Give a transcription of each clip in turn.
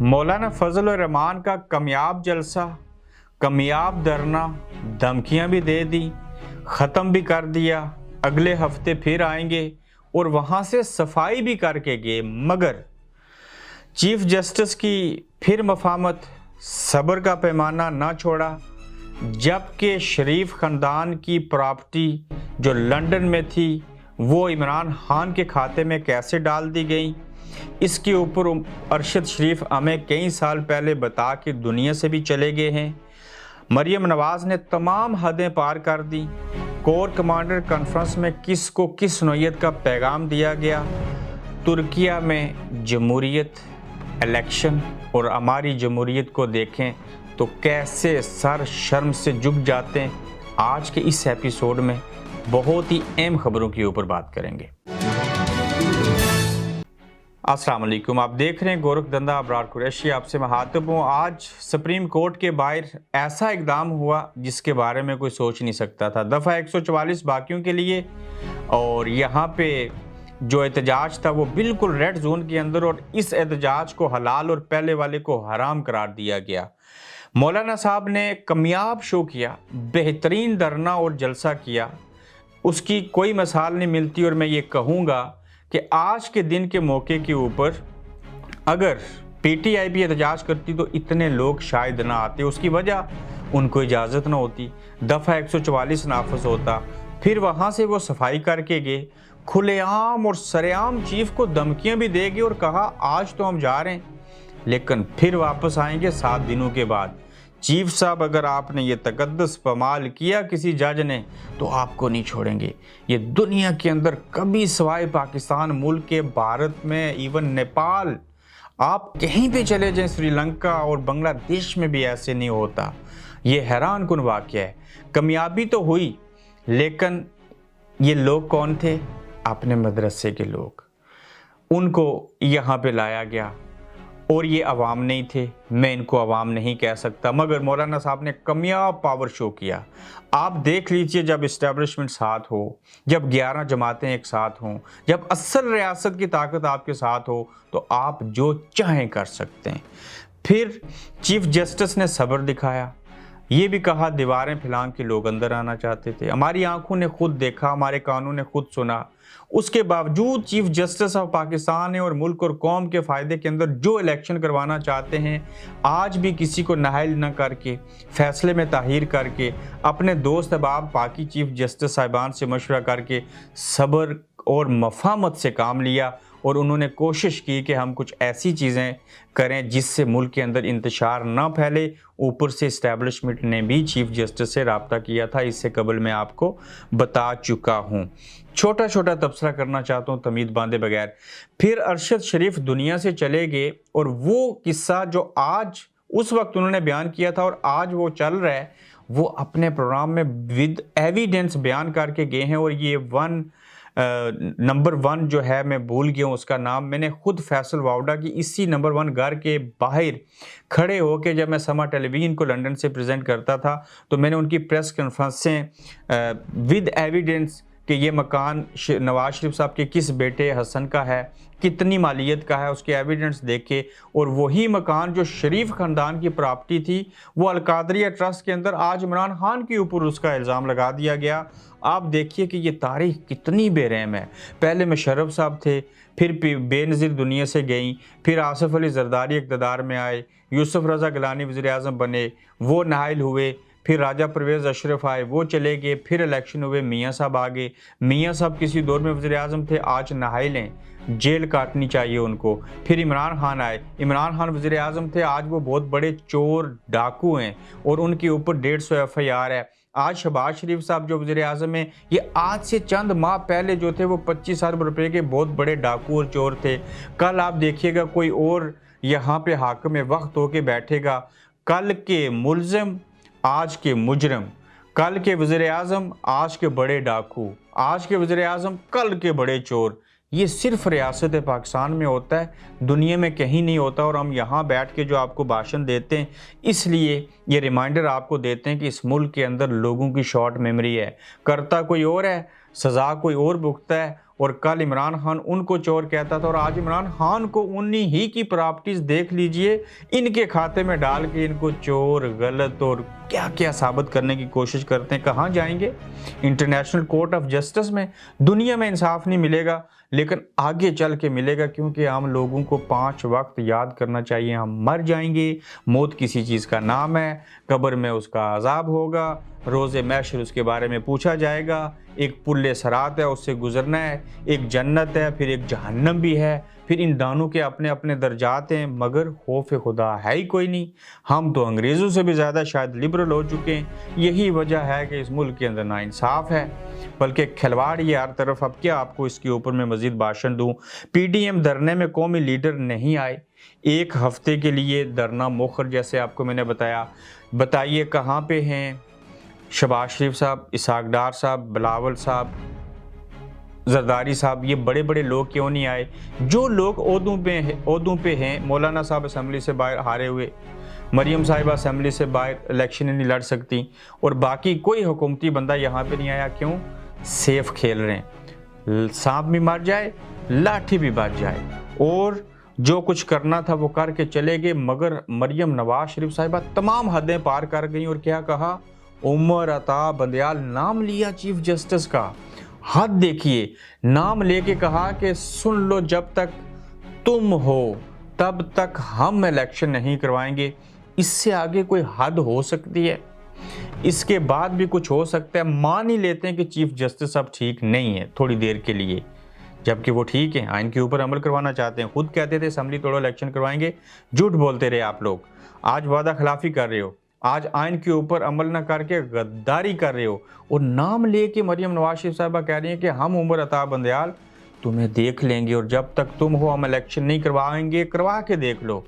मौलाना फजल रहमान का कामयाब जलसा, कामयाब धरना, धमकियां भी दे दी, ख़त्म भी कर दिया, अगले हफ्ते फिर आएंगे और वहाँ से सफाई भी करके गए। मगर चीफ जस्टिस की फिर मफामत, सब्र का पैमाना ना छोड़ा, जबकि शरीफ ख़ानदान की प्रॉपर्टी जो लंदन में थी वो इमरान खान के खाते में कैसे डाल दी गई, इसके ऊपर अरशद शरीफ हमें कई साल पहले बता के दुनिया से भी चले गए हैं। मरियम नवाज़ ने तमाम हदें पार कर दी। कोर कमांडर कॉन्फ्रेंस में किस को किस नौयत का पैगाम दिया गया। तुर्किया में जमहूरियत, इलेक्शन और हमारी जमहूरियत को देखें तो कैसे सर शर्म से झुक जाते हैं। आज के इस एपिसोड में बहुत ही अहम खबरों के ऊपर बात करेंगे। अस्सलाम वालेकुम, आप देख रहे हैं गोरख धंधा अबरार कुरैशी, आपसे मुखातिब हूँ। आज सुप्रीम कोर्ट के बाहर ऐसा इकदाम हुआ जिसके बारे में कोई सोच नहीं सकता था। दफ़ा 144 बाकियों के लिए, और यहाँ पे जो एहतजाज था वो बिल्कुल रेड जोन के अंदर, और इस एहतजाज को हलाल और पहले वाले को हराम करार दिया गया। मौलाना साहब ने कामयाब शो किया, बेहतरीन धरना और जलसा किया, उसकी कोई मिसाल नहीं मिलती। और मैं ये कहूँगा कि आज के दिन के मौके के ऊपर अगर पीटीआई भी एहतजाज करती तो इतने लोग शायद ना आते। उसकी वजह उनको इजाज़त ना होती, दफ़ा 144 नाफज होता, फिर वहाँ से वो सफाई करके गए, खुलेआम और सरेआम चीफ को धमकियाँ भी दे गए और कहा आज तो हम जा रहे हैं लेकिन फिर वापस आएंगे 7 दिनों के बाद। चीफ साहब, अगर आपने ये तकद्दुस पमाल किया किसी जज ने तो आपको नहीं छोड़ेंगे। ये दुनिया के अंदर कभी सिवाय पाकिस्तान मुल्क के, भारत में, इवन नेपाल, आप कहीं पे चले जाएं, श्रीलंका और बांग्लादेश में भी ऐसे नहीं होता। ये हैरान कुन वाक़या है। कामयाबी तो हुई, लेकिन ये लोग कौन थे? अपने मदरसे के लोग, उनको यहाँ पे लाया गया और ये अवाम नहीं थे। मैं इनको अवाम नहीं कह सकता, मगर मौलाना साहब ने कामयाब पावर शो किया। आप देख लीजिए, जब इस्टेब्लिशमेंट साथ हो, जब 11 जमातें एक साथ हों, जब असल रियासत की ताकत आपके साथ हो तो आप जो चाहें कर सकते हैं। फिर चीफ जस्टिस ने सब्र दिखाया, ये भी कहा दीवारें फैलान के लोग अंदर आना चाहते थे, हमारी आंखों ने खुद देखा, हमारे कानों ने खुद सुना। उसके बावजूद चीफ जस्टिस ऑफ पाकिस्तान है और मुल्क और कौम के फ़ायदे के अंदर जो इलेक्शन करवाना चाहते हैं, आज भी किसी को नाहल न करके, फैसले में ताहीर करके, अपने दोस्त अहबाब बाकी चीफ जस्टिस साहिबान से मशवरा करके सब्र और मफामत से काम लिया। और उन्होंने कोशिश की कि हम कुछ ऐसी चीज़ें करें जिससे मुल्क के अंदर इंतशार ना फैले। ऊपर से इस्टेब्लिशमेंट ने भी चीफ जस्टिस से रब्ता किया था, इससे कबल मैं आपको बता चुका हूँ। छोटा छोटा तबसरा करना चाहता हूँ तमीद बांधे बगैर। फिर अरशद शरीफ दुनिया से चले गए, और वो किस्सा जो आज उस वक्त उन्होंने बयान किया था और आज वो चल रहा है, वो अपने प्रोग्राम में विद एविडेंस बयान करके गए हैं। और ये नंबर 1 जो है, मैं भूल गया हूँ उसका नाम, मैंने खुद फैसल वाउडा की इसी नंबर 1 घर के बाहर खड़े होकर, जब मैं समा टेलीविज़न को लंदन से प्रेजेंट करता था तो मैंने उनकी प्रेस कॉन्फ्रेंसें विद एविडेंस कि ये मकान नवाज शरीफ साहब के किस बेटे हसन का है, कितनी मालियत का है, उसके एविडेंस देखे। और वही मकान जो शरीफ ख़ानदान की प्रॉपर्टी थी वो अलकादरिया ट्रस्ट के अंदर आज इमरान खान के ऊपर उसका इल्ज़ाम लगा दिया गया। आप देखिए कि ये तारीख़ कितनी बेरहम है। पहले मुशर्रफ साहब थे, फिर बेनज़ीर दुनिया से गई, फिर आसिफ अली जरदारी इक़्तिदार में आए, यूसुफ रज़ा गिलानी वज़ीर-ए-आज़म बने, वो नाइल हुए, फिर राजा परवेज़ अशरफ आए, वो चले गए, फिर इलेक्शन हुए, मियाँ साहब आ गए। मियाँ साहब किसी दौर में वज़ीर-ए-आज़म थे, आज नाइल हैं, जेल काटनी चाहिए उनको। फिर इमरान खान आए, इमरान खान वज़ीर-ए-आज़म थे, आज वो बहुत बड़े चोर डाकू हैं और उनके ऊपर 150 FIR है। आज शहबाज शरीफ साहब जो वज़ीर-ए-आज़म हैं, ये आज से चंद माह पहले जो थे वो 25 अरब रुपए के बहुत बड़े डाकू और चोर थे। कल आप देखिएगा कोई और यहाँ पे हाकिम वक्त होके बैठेगा। कल के मुलज़िम आज के मुजरम, कल के वज़ीर-ए-आज़म आज के बड़े डाकू, आज के वज़ीर-ए-आज़म कल के बड़े चोर। ये सिर्फ रियासत पाकिस्तान में होता है, दुनिया में कहीं नहीं होता। और हम यहाँ बैठ के जो आपको भाषण देते हैं, इसलिए ये रिमाइंडर आपको देते हैं कि इस मुल्क के अंदर लोगों की शॉर्ट मेमोरी है, करता कोई और है, सज़ा कोई और भुगतता है और कल इमरान खान उनको चोर कहता था और आज इमरान खान को उन्हीं ही की प्रॉपर्टीज देख लीजिए इनके खाते में डाल के इनको चोर, गलत और क्या क्या साबित करने की कोशिश करते हैं। कहाँ जाएंगे? इंटरनेशनल कोर्ट ऑफ जस्टिस में। दुनिया में इंसाफ नहीं मिलेगा लेकिन आगे चल के मिलेगा, क्योंकि हम लोगों को 5 वक्त याद करना चाहिए, हम मर जाएंगे, मौत किसी चीज़ का नाम है, कब्र में उसका अजाब होगा, रोज़े महशर उसके बारे में पूछा जाएगा, एक पुल्ले सरात है उससे गुजरना है, एक जन्नत है, फिर एक जहन्नम भी है, फिर इन दानों के अपने अपने दर्जात हैं, मगर खौफ खुदा है ही कोई नहीं। हम तो अंग्रेज़ों से भी ज़्यादा शायद लिबरल हो चुके हैं। यही वजह है कि इस मुल्क के अंदर ना इंसाफ है, बल्कि खिलवाड़ ये हर तरफ। अब क्या आपको इसके ऊपर मैं मज़ीद भाषण दूँ? PDM धरने में कौमी लीडर नहीं आए, 1 हफ्ते के लिए धरना मुखर, जैसे आपको मैंने बताया। बताइए कहाँ पे हैं शहबाज शरीफ साहब, इसहाक डार साहब, बिलावल साहब, जरदारी साहब? ये बड़े बड़े लोग क्यों नहीं आए? जो लोग ओहदों पे हैं, मौलाना साहब असेंबली से बाहर हारे हुए, मरियम साहिबा असेंबली से बाहर इलेक्शन नहीं लड़ सकती, और बाकी कोई हुकूमती बंदा यहाँ पे नहीं आया। क्यों? सेफ खेल रहे हैं, सांप भी मर जाए, लाठी भी बच जाए, और जो कुछ करना था वो करके चले गए। मगर मरियम नवाज शरीफ साहिबा तमाम हदें पार कर गई और क्या कहा? उमर अता बंदयाल नाम लिया चीफ जस्टिस का। हद देखिए, नाम लेके कहा कि सुन लो, जब तक तुम हो तब तक हम इलेक्शन नहीं करवाएंगे। इससे आगे कोई हद हो सकती है? इसके बाद भी कुछ हो सकता है। मान ही लेते हैं कि चीफ जस्टिस अब ठीक नहीं है थोड़ी देर के लिए, जबकि वो ठीक है, आइन के ऊपर अमल करवाना चाहते हैं। खुद कहते थे असेंबली तोड़ो इलेक्शन करवाएंगे, झूठ बोलते रहे आप लोग। आज वादा खिलाफी कर रहे हो, आज आइन के ऊपर अमल ना करके गद्दारी कर रहे हो, और नाम लेके मरियम नवाज शरीफ साहिबा कह रही हैं कि हम उमर अता बंदयाल तुम्हें देख लेंगे, और जब तक तुम हो हम इलेक्शन नहीं करवाएंगे, करवा के देख लो।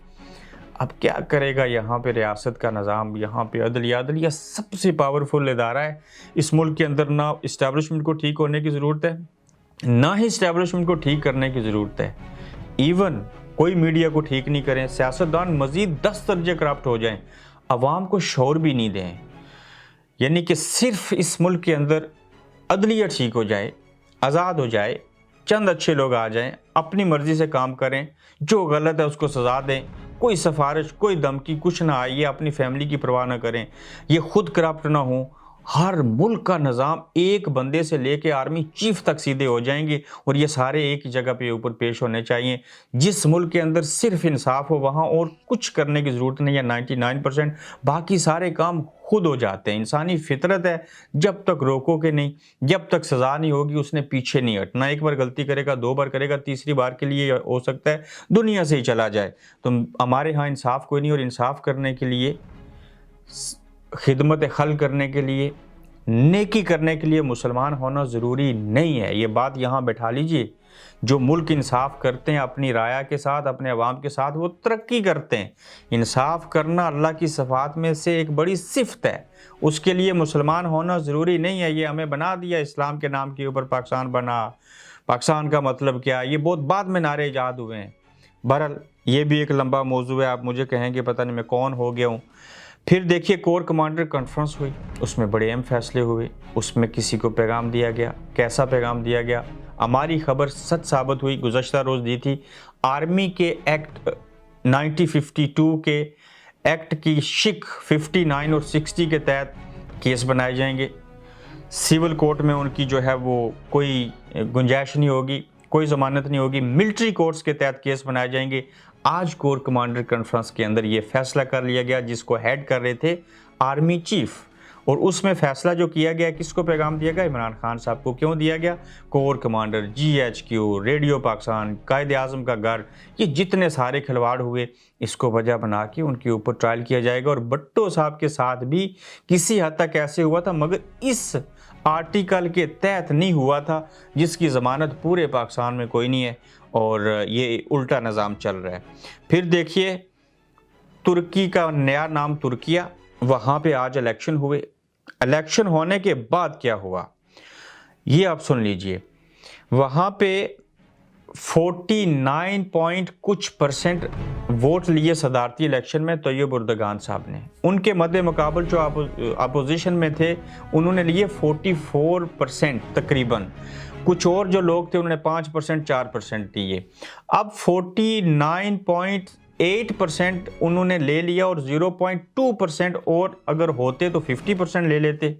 अब क्या करेगा यहाँ पे रियासत का निज़ाम? यहाँ पे अदलिया सबसे पावरफुल इदारा है इस मुल्क के अंदर। ना इस्टेब्लिशमेंट को ठीक होने की ज़रूरत है, ना ही इस्टेब्लिशमेंट को ठीक करने की ज़रूरत है। इवन कोई मीडिया को ठीक नहीं करें, सियासतदान मज़ीद 10 दर्जे करप्ट हो जाएं, अवाम को शौर भी नहीं दें, यानी कि सिर्फ इस मुल्क के अंदर अदलिया ठीक हो जाए, आज़ाद हो जाए, चंद अच्छे लोग आ जाएं, अपनी मर्ज़ी से काम करें, जो गलत है उसको सज़ा दें, कोई सिफारिश, कोई धमकी कुछ ना आए, ये अपनी फैमिली की परवाह ना करें, ये खुद करप्ट ना हो, हर मुल्क का निज़ाम एक बंदे से लेके आर्मी चीफ तक सीधे हो जाएंगे, और ये सारे एक ही जगह पे ऊपर पेश होने चाहिए। जिस मुल्क के अंदर सिर्फ इंसाफ हो वहाँ और कुछ करने की ज़रूरत नहीं है। 99% बाकी सारे काम खुद हो जाते हैं। इंसानी फितरत है, जब तक रोकोगे नहीं, जब तक सज़ा नहीं होगी, उसने पीछे नहीं हटना। एक बार गलती करेगा, 2 बार करेगा, तीसरी बार के लिए हो सकता है दुनिया से ही चला जाए। तो हमारे यहाँ इंसाफ कोई नहीं, और इंसाफ करने के लिए, खिदमत खल करने के लिए, नेकी करने के लिए मुसलमान होना ज़रूरी नहीं है। ये बात यहाँ बैठा लीजिए। जो मुल्क इंसाफ करते हैं अपनी राया के साथ, अपने अवाम के साथ, वो तरक्की करते हैं। इंसाफ करना अल्लाह की सिफात में से एक बड़ी सिफत है, उसके लिए मुसलमान होना ज़रूरी नहीं है। ये हमें बना दिया इस्लाम के नाम के ऊपर, पाकिस्तान बना, पाकिस्तान का मतलब क्या है, ये बहुत बाद में नारे ईजाद हुए हैं। बहरहाल ये भी एक लंबा मौजू है, आप मुझे कहेंगे पता नहीं मैं कौन हो गया हूँ। फिर देखिए कोर कमांडर कॉन्फ्रेंस हुई, उसमें बड़े अहम फैसले हुए, उसमें किसी को पैगाम दिया गया। कैसा पैगाम दिया गया? हमारी खबर सच साबित हुई, गुज़श्ता रोज़ दी थी। आर्मी के एक्ट 1952 के एक्ट की शिक 59 और 60 के तहत केस बनाए जाएंगे। सिविल कोर्ट में उनकी जो है वो कोई गुंजाइश नहीं होगी, कोई ज़मानत नहीं होगी। मिलिट्री कोर्ट्स के तहत केस बनाए जाएंगे। आज कोर कमांडर कॉन्फ्रेंस के अंदर ये फैसला कर लिया गया, जिसको हेड कर रहे थे आर्मी चीफ, और उसमें फैसला जो किया गया, किसको पैगाम दिया गया? इमरान खान साहब को। क्यों दिया गया? Core commander, GHQ, radio Pakistan, कायदे आज़म का घर, ये जितने सारे खिलवाड़ हुए, इसको वजह बना के उनके ऊपर ट्रायल किया जाएगा। और भट्टो साहब के साथ भी किसी हद तक ऐसे हुआ था, मगर इस आर्टिकल के तहत नहीं हुआ था, जिसकी ज़मानत पूरे पाकिस्तान में कोई नहीं है, और ये उल्टा निज़ाम चल रहा है। फिर देखिए तुर्की का नया नाम तुर्किया, वहाँ पे आज इलेक्शन हुए। इलेक्शन होने के बाद क्या हुआ ये आप सुन लीजिए। वहाँ पे 49 पॉइंट कुछ % वोट लिए सदारती इलेक्शन में तैयब उर्दगान साहब ने। उनके मद्दे मुकाबल जो अपोजिशन में थे, उन्होंने लिए 44% तकरीबन। कुछ और जो लोग थे उन्होंने 5% 4% दिए। अब 49.8% उन्होंने ले लिया और 0.2% और अगर होते तो 50% ले लेते।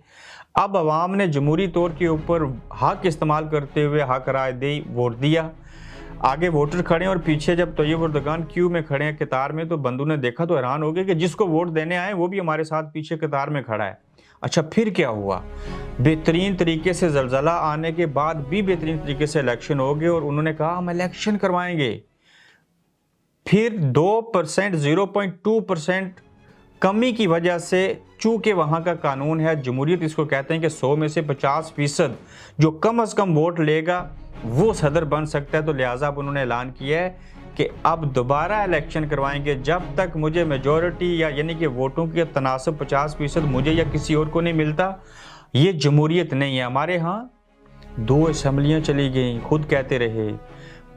अब अवाम ने जमहूरी तौर के ऊपर हक इस्तेमाल करते हुए हक राय दी, वोट दिया। आगे वोटर खड़े हैं और पीछे जब तैयब अर्दगान क्यू में खड़े हैं कतार में, तो बंधु ने देखा तो हैरान हो गए कि जिसको वोट देने आए वो भी हमारे साथ पीछे कतार में खड़ा है। अच्छा, फिर क्या हुआ? बेहतरीन तरीके से ज़लज़ला आने के बाद भी बेहतरीन तरीके से इलेक्शन हो गए और उन्होंने कहा हम इलेक्शन करवाएंगे। फिर 2% 0.2% कमी की वजह से, चूँकि वहाँ का कानून है, जमहूरियत इसको कहते हैं कि 100 में से 50% जो कम अज़ कम वोट लेगा वो सदर बन सकता है। तो लिहाजा अब उन्होंने ऐलान किया है कि अब दोबारा इलेक्शन करवाएंगे जब तक मुझे मेजॉरिटी या यानी कि वोटों के तनासब 50% मुझे या किसी और को नहीं मिलता। ये जमहूरियत नहीं है। हमारे यहाँ 2 असम्बलियाँ चली गई, खुद कहते रहे,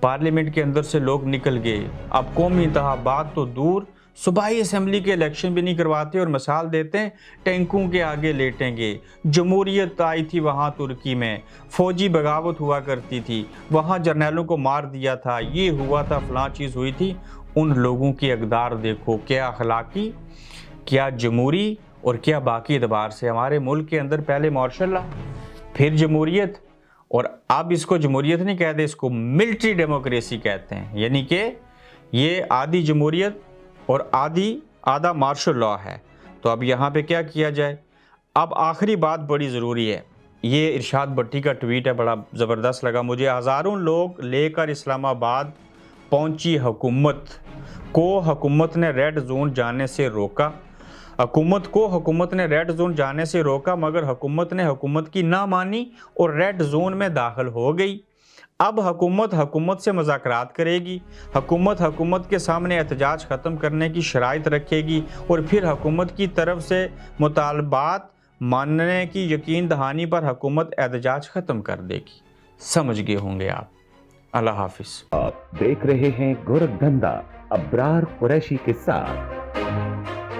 पार्लियामेंट के अंदर से लोग निकल गए। अब कौमी इंतखाबात तो दूर, सूबाई असम्बली के इलेक्शन भी नहीं करवाते और मिसाल देते हैं टैंकों के आगे लेटेंगे। जमहूरियत आई थी वहाँ तुर्की में, फ़ौजी बगावत हुआ करती थी, वहाँ जर्नैलों को मार दिया था, ये हुआ था, फ़लाँ चीज़ हुई थी। उन लोगों की अक़दार देखो, क्या अखलाकी, क्या जमहूरी और क्या बाकी एतबार से। हमारे मुल्क के अंदर पहले मार्शल लॉ, फिर जमहूरियत, और अब इसको जमहूरियत नहीं कहते, इसको मिलिट्री डेमोक्रेसी कहते हैं। यानी कि ये आधी जमहूरियत और आधा मार्शल लॉ है। तो अब यहाँ पे क्या किया जाए? अब आखिरी बात बड़ी ज़रूरी है। ये इरशाद भट्टी का ट्वीट है, बड़ा ज़बरदस्त लगा मुझे। हज़ारों लोग लेकर इस्लामाबाद पहुँची हुकूमत को, हुकूमत ने रेड जोन जाने से रोका। हुकूमत ने रेड जोन जाने से रोका, मगर हुकूमत ने हुकूमत की ना मानी और रेड जोन में दाखिल हो गई। अब हुकूमत से मुज़ाकरात करेगी, हुकूमत के सामने एहतजाज ख़त्म करने की शराइत रखेगी और फिर हुकूमत की तरफ से मुतालबात मानने की यकीन दहानी पर हुकूमत एहतजाज ख़त्म कर देगी। समझ गए होंगे आप। अल्लाह हाफिज़। आप देख रहे हैं गोरखधंधा अब्रार कुरैशी के साथ।